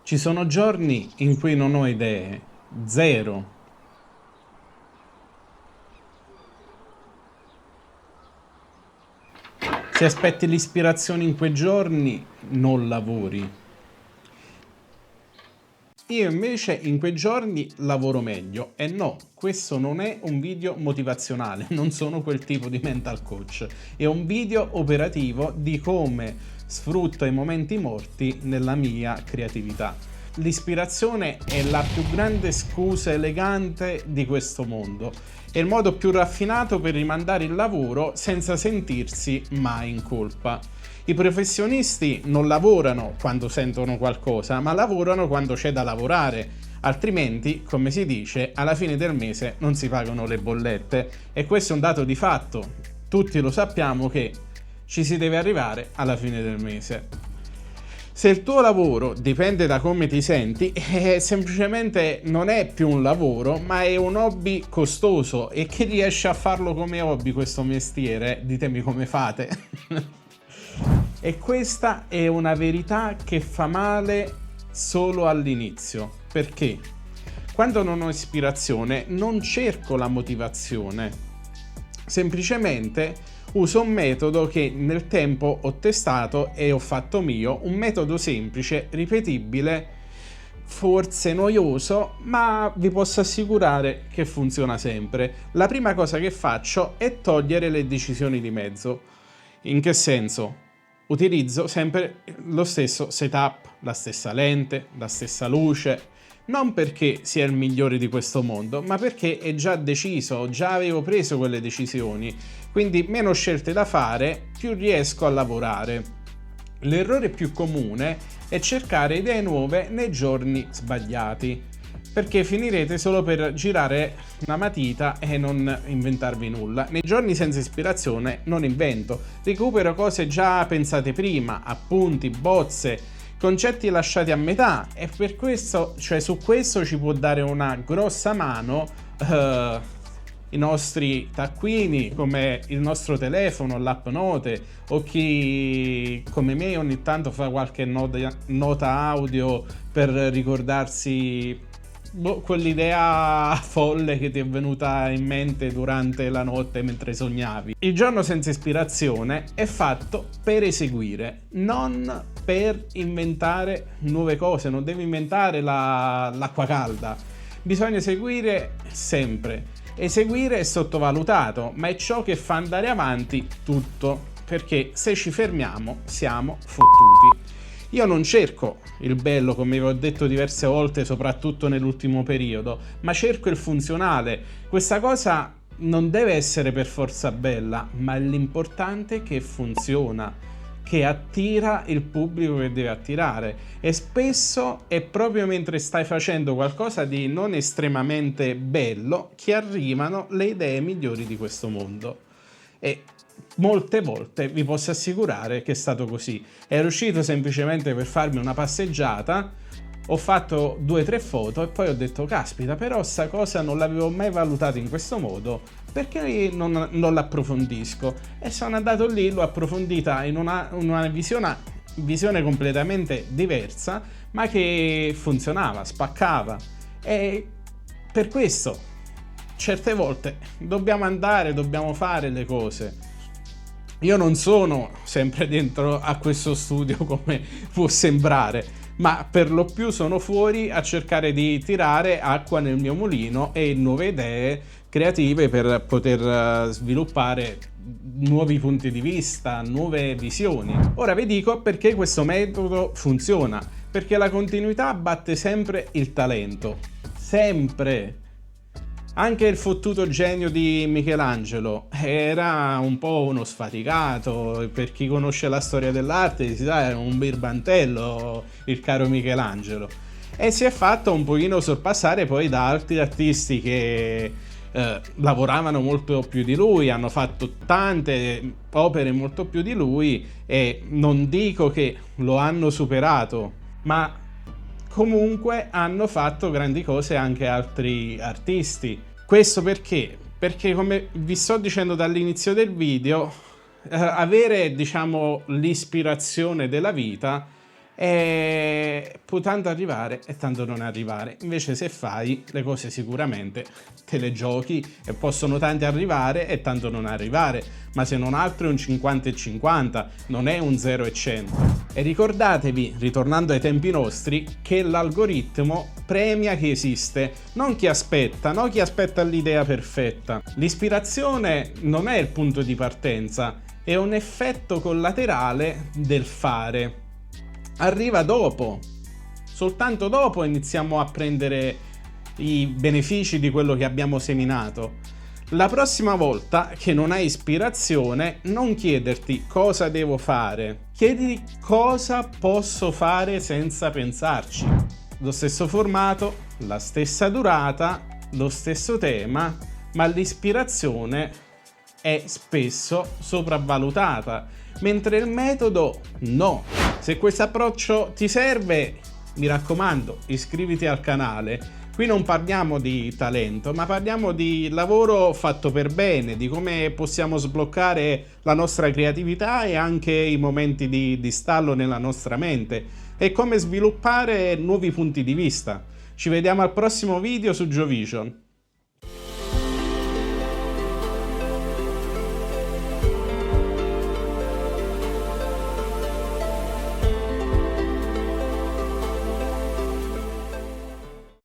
Ci sono giorni in cui non ho idee, zero. Se aspetti l'ispirazione in quei giorni, non lavori. Io invece in quei giorni lavoro meglio e no, questo non è un video motivazionale, non sono quel tipo di mental coach, è un video operativo di come sfrutto i momenti morti nella mia creatività. L'ispirazione è la più grande scusa elegante di questo mondo, è il modo più raffinato per rimandare il lavoro senza sentirsi mai in colpa. I professionisti non lavorano quando sentono qualcosa, ma lavorano quando c'è da lavorare, altrimenti, come si dice, alla fine del mese non si pagano le bollette e questo è un dato di fatto. Tutti lo sappiamo che ci si deve arrivare alla fine del mese. Se il tuo lavoro dipende da come ti senti, semplicemente non è più un lavoro, ma è un hobby costoso e chi riesce a farlo come hobby questo mestiere, ditemi come fate. E questa è una verità che fa male solo all'inizio. Perché? Quando non ho ispirazione non cerco la motivazione, semplicemente uso un metodo che nel tempo ho testato e ho fatto mio, un metodo semplice, ripetibile, forse noioso, ma vi posso assicurare che funziona sempre. La prima cosa che faccio è togliere le decisioni di mezzo. In che senso? Utilizzo sempre lo stesso setup, la stessa lente, la stessa luce, non perché sia il migliore di questo mondo, ma perché è già deciso, già avevo preso quelle decisioni, quindi meno scelte da fare, più riesco a lavorare. L'errore più comune è cercare idee nuove nei giorni sbagliati, perché finirete solo per girare una matita e non inventarvi nulla. Nei giorni senza ispirazione non invento, recupero cose già pensate prima, appunti, bozze, concetti lasciati a metà e per questo, cioè su questo ci può dare una grossa mano i nostri taccuini come il nostro telefono, l'app Note o chi come me ogni tanto fa qualche nota audio per ricordarsi quell'idea folle che ti è venuta in mente durante la notte mentre sognavi. Il giorno senza ispirazione è fatto per eseguire, non per inventare nuove cose. Non devi inventare l'acqua calda, bisogna eseguire sempre. Eseguire è sottovalutato, ma è ciò che fa andare avanti tutto, perché se ci fermiamo siamo fottuti. Io non cerco il bello, come vi ho detto diverse volte, soprattutto nell'ultimo periodo, ma cerco il funzionale. Questa cosa non deve essere per forza bella, ma l'importante è che funziona, che attira il pubblico che deve attirare. E spesso è proprio mentre stai facendo qualcosa di non estremamente bello che arrivano le idee migliori di questo mondo. E molte volte vi posso assicurare che è stato così. Ero uscito semplicemente per farmi una passeggiata, ho fatto 2-3 foto e poi ho detto caspita, però sta cosa non l'avevo mai valutata in questo modo, perché non l'approfondisco? E sono andato lì, l'ho approfondita in una visione completamente diversa, ma che funzionava, spaccava. E per questo certe volte dobbiamo fare le cose. Io non sono sempre dentro a questo studio come può sembrare, ma per lo più sono fuori a cercare di tirare acqua nel mio mulino e nuove idee creative per poter sviluppare nuovi punti di vista, nuove visioni. Ora vi dico perché questo metodo funziona, perché la continuità batte sempre il talento, sempre. Anche il fottuto genio di Michelangelo era un po' uno sfaticato, per chi conosce la storia dell'arte si sa, era un birbantello il caro Michelangelo, e si è fatto un pochino sorpassare poi da altri artisti che lavoravano molto più di lui, hanno fatto tante opere molto più di lui e non dico che lo hanno superato, ma comunque hanno fatto grandi cose anche altri artisti. Questo perché? Perché, come vi sto dicendo dall'inizio del video, avere, diciamo, l'ispirazione della vita e può tanto arrivare e tanto non arrivare. Invece se fai le cose sicuramente te le giochi e possono tanto arrivare e tanto non arrivare, ma se non altro è un 50 e 50, non è un 0 e 100. E ricordatevi, ritornando ai tempi nostri, che l'algoritmo premia chi esiste, non chi aspetta, no chi aspetta l'idea perfetta. L'ispirazione non è il punto di partenza, è un effetto collaterale del fare. Arriva dopo, soltanto dopo iniziamo a prendere i benefici di quello che abbiamo seminato. La prossima volta che non hai ispirazione, non chiederti cosa devo fare, chiediti cosa posso fare senza pensarci. Lo stesso formato, la stessa durata, lo stesso tema, ma l'ispirazione è spesso sopravvalutata, mentre il metodo no. Se questo approccio ti serve, mi raccomando, iscriviti al canale. Qui non parliamo di talento, ma parliamo di lavoro fatto per bene, di come possiamo sbloccare la nostra creatività e anche i momenti di stallo nella nostra mente e come sviluppare nuovi punti di vista. Ci vediamo al prossimo video su Jovision.